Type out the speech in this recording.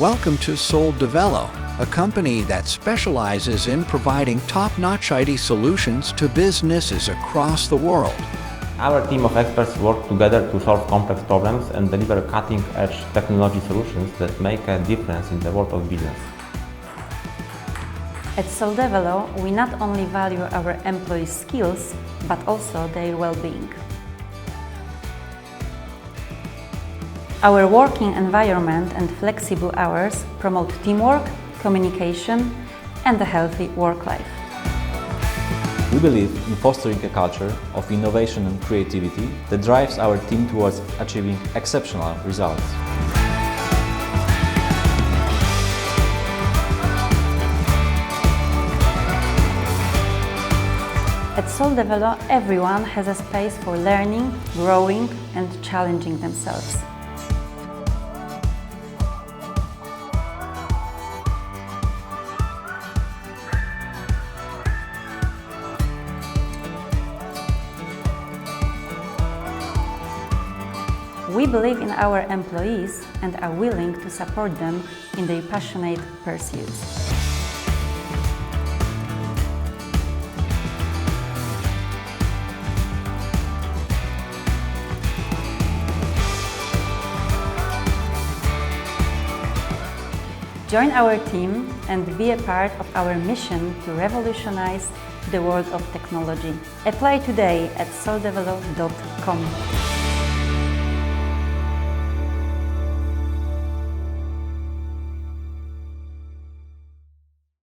Welcome to SolDevelo, a company that specializes in providing top-notch IT solutions to businesses across the world. Our team of experts work together to solve complex problems and deliver cutting-edge technology solutions that make a difference in the world of business. At SolDevelo, we not only value our employees' skills, but also their well-being. Our working environment and flexible hours promote teamwork, communication, and a healthy work life. We believe in fostering a culture of innovation and creativity that drives our team towards achieving exceptional results. At SolDevelo, everyone has a space for learning, growing, and challenging themselves. We believe in our employees and are willing to support them in their passionate pursuits. Join our team and be a part of our mission to revolutionize the world of technology. Apply today at soldevelo.com.